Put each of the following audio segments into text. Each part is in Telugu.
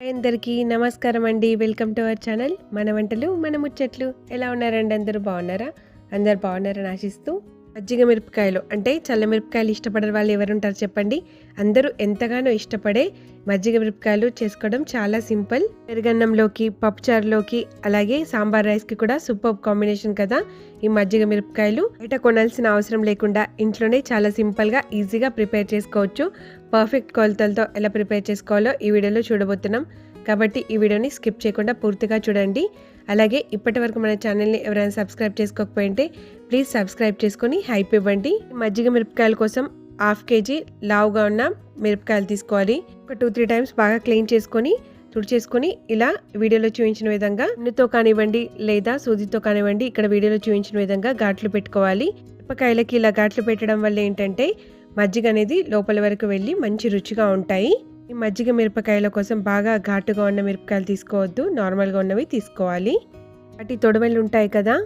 అందరికీ నమస్కారం అండి. వెల్కమ్ టు అవర్ ఛానల్ మన వంటలు మన ముచ్చట్లు. ఎలా ఉన్నారండి? అందరూ బాగున్నారా? అందరు బాగున్నారని ఆశిస్తూ, మజ్జిగ మిరపకాయలు అంటే చల్ల మిరపకాయలు ఇష్టపడని వాళ్ళు ఎవరుంటారు చెప్పండి? అందరూ ఎంతగానో ఇష్టపడే మజ్జిగ మిరపకాయలు చేసుకోవడం చాలా సింపుల్. పెరుగన్నంలోకి, పప్పుచారులోకి, అలాగే సాంబార్ రైస్కి కూడా సూపర్ కాంబినేషన్ కదా ఈ మజ్జిగ మిరపకాయలు. బయట కొనాల్సిన అవసరం లేకుండా ఇంట్లోనే చాలా సింపుల్గా ఈజీగా ప్రిపేర్ చేసుకోవచ్చు. పర్ఫెక్ట్ కొలతలతో ఎలా ప్రిపేర్ చేసుకోవాలో ఈ వీడియోలో చూడబోతున్నాం. కాబట్టి ఈ వీడియోని స్కిప్ చేయకుండా పూర్తిగా చూడండి. అలాగే ఇప్పటి వరకు మన ఛానల్ని ఎవరైనా సబ్స్క్రైబ్ చేసుకోకపోయింటే ప్లీజ్ సబ్స్క్రైబ్ చేసుకొని హైప్ ఇవ్వండి. మజ్జిగ మిరపకాయల కోసం 1/2 kg లావుగా ఉన్న మిరపకాయలు తీసుకోవాలి. ఒక 2-3 టైమ్స్ బాగా క్లీన్ చేసుకొని తుడిచేసుకొని ఇలా వీడియోలో చూపించిన విధంగా నూనెతో కానివ్వండి లేదా సూదితో కానివ్వండి ఇక్కడ వీడియోలో చూపించిన విధంగా ఘాట్లు పెట్టుకోవాలి. మిరపకాయలకి ఇలా ఘాట్లు పెట్టడం వల్ల ఏంటంటే మజ్జిగ అనేది లోపల వరకు వెళ్ళి మంచి రుచిగా ఉంటాయి. ఈ మజ్జిగ మిరపకాయల కోసం బాగా ఘాటుగా ఉన్న మిరపకాయలు తీసుకోవద్దు, నార్మల్గా ఉన్నవి తీసుకోవాలి. వాటి తొడవలు ఉంటాయి కదా,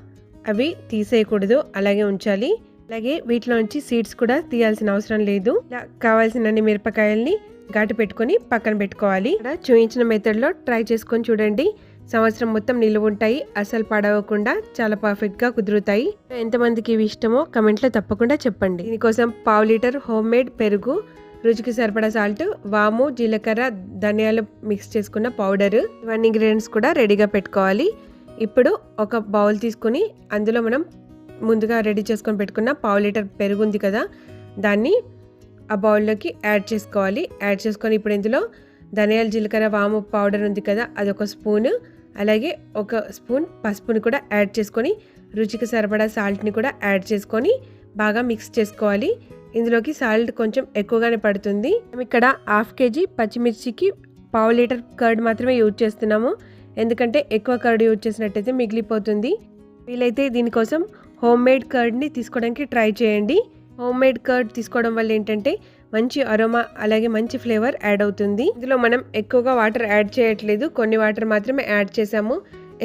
అవి తీసేయకూడదు, అలాగే ఉంచాలి. అలాగే వీటిలో నుంచి సీడ్స్ కూడా తీయాల్సిన అవసరం లేదు. ఇలా కావాల్సినన్ని మిరపకాయల్ని ఘాటు పెట్టుకొని పక్కన పెట్టుకోవాలి. ఇక్కడ చూపించిన మెథడ్లో ట్రై చేసుకొని చూడండి. సంవత్సరం మొత్తం నిలువ ఉంటాయి, అసలు పాడవకుండా చాలా పర్ఫెక్ట్గా కుదురుతాయి. ఎంతమందికి ఇవి ఇష్టమో కమెంట్లో తప్పకుండా చెప్పండి. దీనికోసం 1/2 లీటర్ హోమ్ మేడ్ పెరుగు, రుచికి సరిపడా సాల్ట్, వాము, జీలకర్ర, ధనియాలు మిక్స్ చేసుకున్న పౌడర్, ఇవన్నీ ఇంగ్రీడియంట్స్ కూడా రెడీగా పెట్టుకోవాలి. ఇప్పుడు ఒక బౌల్ తీసుకుని అందులో మనం ముందుగా రెడీ చేసుకొని పెట్టుకున్న 1/2 లీటర్ పెరుగు ఉంది కదా, దాన్ని ఆ బౌల్లోకి యాడ్ చేసుకోవాలి. యాడ్ చేసుకొని ఇప్పుడు ఇందులో ధనియాల, జీలకర్ర, వాము పౌడర్ ఉంది కదా, అదొక స్పూను, అలాగే ఒక స్పూన్ పసుపుని కూడా యాడ్ చేసుకొని రుచికి సరిపడా సాల్ట్ని కూడా యాడ్ చేసుకొని బాగా మిక్స్ చేసుకోవాలి. ఇందులోకి సాల్ట్ కొంచెం ఎక్కువగానే పడుతుంది. మేము ఇక్కడ 1/2 kg పచ్చిమిర్చికి 1/2 లీటర్ కర్డ్ మాత్రమే యూజ్ చేస్తున్నాము. ఎందుకంటే ఎక్కువ కర్డ్ యూజ్ చేసినట్టయితే మిగిలిపోతుంది. వీలైతే దీనికోసం హోమ్ మేడ్ కర్డ్ని తీసుకోవడానికి ట్రై చేయండి. హోమ్ మేడ్ కర్డ్ తీసుకోవడం వల్ల ఏంటంటే మంచి అరోమా అలాగే మంచి ఫ్లేవర్ యాడ్ అవుతుంది. ఇందులో మనం ఎక్కువగా వాటర్ యాడ్ చేయట్లేదు, కొన్ని వాటర్ మాత్రమే యాడ్ చేసాము.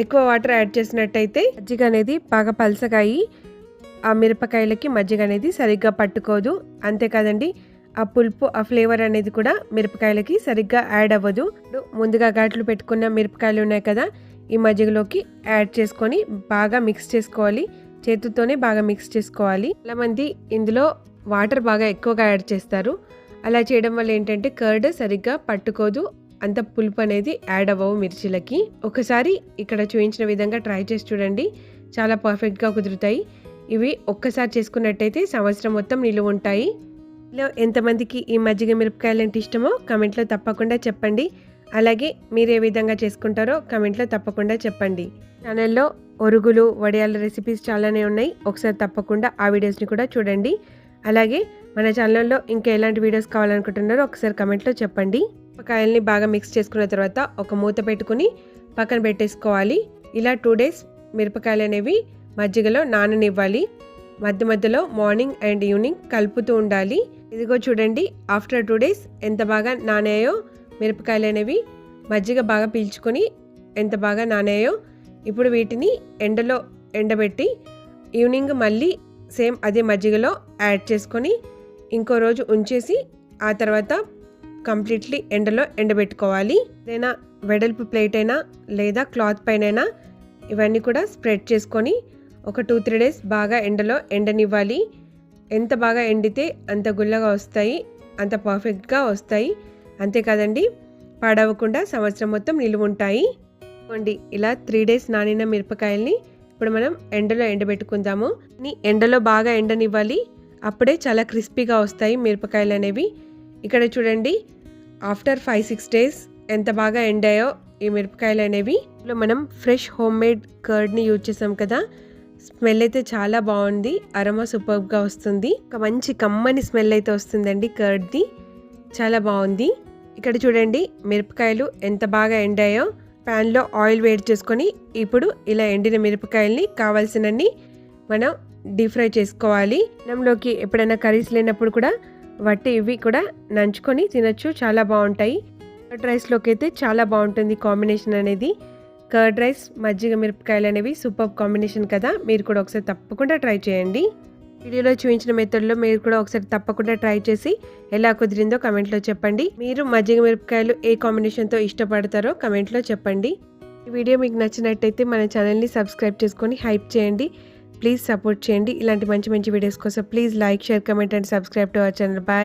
ఎక్కువ వాటర్ యాడ్ చేసినట్టయితే మజ్జిగ అనేది బాగా పలసగా అయ్యి ఆ మిరపకాయలకి మజ్జిగ అనేది సరిగ్గా పట్టుకోదు. అంతేకాదండి, ఆ పులుపు ఆ ఫ్లేవర్ అనేది కూడా మిరపకాయలకి సరిగ్గా యాడ్ అవ్వదు. ముందుగా ఘాట్లు పెట్టుకున్న మిరపకాయలు ఉన్నాయి కదా, ఈ మజ్జిగలోకి యాడ్ చేసుకొని బాగా మిక్స్ చేసుకోవాలి. చేతితోనే బాగా మిక్స్ చేసుకోవాలి. చాలా మంది ఇందులో వాటర్ బాగా ఎక్కువగా యాడ్ చేస్తారు. అలా చేయడం వల్ల ఏంటంటే కర్డ్ సరిగ్గా పట్టుకోదు, అంత పులుపు అనేది యాడ్ అవ్వవు మిర్చిలకి. ఒకసారి ఇక్కడ చూపించిన విధంగా ట్రై చేసి చూడండి, చాలా పర్ఫెక్ట్గా కుదురుతాయి. ఇవి ఒక్కసారి చేసుకున్నట్టయితే సంవత్సరం మొత్తం నిలువ ఉంటాయి. ఇలా ఎంతమందికి ఈ మజ్జిగ మిరపకాయలు అంటే ఇష్టమో కమెంట్లో తప్పకుండా చెప్పండి. అలాగే మీరు ఏ విధంగా చేసుకుంటారో కమెంట్లో తప్పకుండా చెప్పండి. ఛానల్లో ఒరుగులు, వడియాల రెసిపీస్ చాలానే ఉన్నాయి, ఒకసారి తప్పకుండా ఆ వీడియోస్ని కూడా చూడండి. అలాగే మన ఛానల్లో ఇంకా ఎలాంటి వీడియోస్ కావాలనుకుంటున్నారో ఒకసారి కమెంట్లో చెప్పండి. మిరపకాయల్ని బాగా మిక్స్ చేసుకున్న తర్వాత ఒక మూత పెట్టుకుని పక్కన పెట్టేసుకోవాలి. ఇలా 2 days మిరపకాయలు అనేవి మజ్జిగలో నాననివ్వాలి. మధ్య మధ్యలో మార్నింగ్ అండ్ ఈవినింగ్ కలుపుతూ ఉండాలి. ఇదిగో చూడండి, ఆఫ్టర్ 2 days ఎంత బాగా నానాయో మిరపకాయలు అనేవి, మజ్జిగ బాగా పీల్చుకొని ఎంత బాగా నానాయో. ఇప్పుడు వీటిని ఎండలో ఎండబెట్టి ఈవినింగ్ మళ్ళీ సేమ్ అదే మజ్జిగలో యాడ్ చేసుకొని ఇంకో రోజు ఉంచేసి ఆ తర్వాత కంప్లీట్లీ ఎండలో ఎండబెట్టుకోవాలి. ఏదైనా వెడల్పు ప్లేట్ అయినా లేదా క్లాత్ పైన ఇవన్నీ కూడా స్ప్రెడ్ చేసుకొని ఒక 2-3 days బాగా ఎండలో ఎండనివ్వాలి. ఎంత బాగా ఎండితే అంత గుల్లగా వస్తాయి, అంత పర్ఫెక్ట్గా వస్తాయి. అంతేకాదండి, పాడవకుండా సంవత్సరం మొత్తం నిలువ ఉంటాయి. ఇలా 3 days నానిన మిరపకాయల్ని ఇప్పుడు మనం ఎండలో ఎండబెట్టుకుందాము. ఎండలో బాగా ఎండనివ్వాలి, అప్పుడే చాలా క్రిస్పీగా వస్తాయి మిరపకాయలు అనేవి. ఇక్కడ చూడండి, ఆఫ్టర్ 5-6 days ఎంత బాగా ఎండాయో ఈ మిరపకాయలు అనేవి. మనం ఫ్రెష్ హోమ్ మేడ్ కర్డ్ని యూజ్ చేసాం కదా, స్మెల్ అయితే చాలా బాగుంది, అరోమా సూపర్గా వస్తుంది. ఒక మంచి కమ్మని స్మెల్ అయితే వస్తుందండి కర్డ్ది, చాలా బాగుంది. ఇక్కడ చూడండి మిరపకాయలు ఎంత బాగా ఎండాయో. ప్యాన్లో ఆయిల్ వేడి చేసుకొని ఇప్పుడు ఇలా ఎండిన మిరపకాయల్ని కావాల్సినన్ని మనం డీప్ ఫ్రై చేసుకోవాలి. అన్నంలోకి ఎప్పుడైనా కర్రీస్ లేనప్పుడు కూడా వట్టి ఇవి కూడా నంచుకొని తినచ్చు, చాలా బాగుంటాయి. కర్డ్ రైస్లోకి అయితే చాలా బాగుంటుంది కాంబినేషన్ అనేది. కర్డ్ రైస్, మజ్జిగ మిరపకాయలు అనేవి సూపర్ కాంబినేషన్ కదా, మీరు కూడా ఒకసారి తప్పకుండా ట్రై చేయండి. వీడియోలో చూపించిన మెథడ్లో మీరు కూడా ఒకసారి తప్పకుండా ట్రై చేసి ఎలా కుదిరిందో కమెంట్లో చెప్పండి. మీరు మజ్జిగ మిరపకాయలు ఏ కాంబినేషన్తో ఇష్టపడతారో కమెంట్లో చెప్పండి. ఈ వీడియో మీకు నచ్చినట్టయితే మన ఛానల్ని సబ్స్క్రైబ్ చేసుకొని హైప్ చేయండి. ప్లీజ్ సపోర్ట్ చేయండి. ఇలాంటి మంచి మంచి వీడియోస్ కోసం please like, share, comment and subscribe to our channel. Bye.